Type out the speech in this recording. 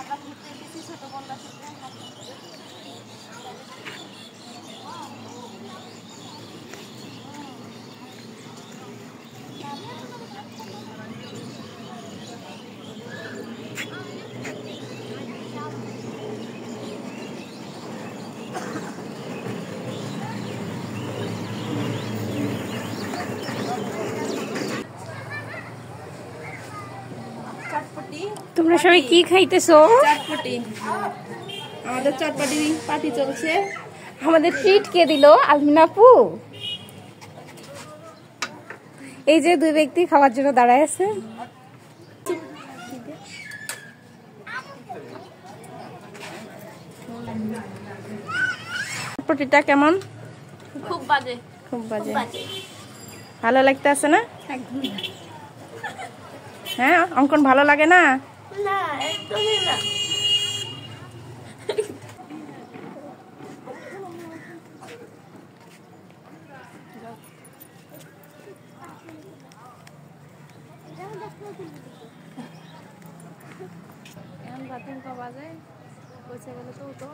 আমরা ঘুরতে এসেছি ছোট বন্যা থেকে। তোমরা সবাই কি খাইতেছো? চটপটি। আমাদের চটপটি পার্টি চলছে। আমাদের ট্রিট কে দিল? আলমিনা আপু। এই যে দুই ব্যক্তি খাওয়ার জন্য দাঁড়ায় আছে। চটপটিটা কেমন? খুব বাজে। খুব বাজে। ভালো লাগতে আছে না? হ্যাঁ, অঙ্কন ভালো লাগে না? না, একদমই না। এখন বাথরুম বাজে পৌঁছে গেলে তো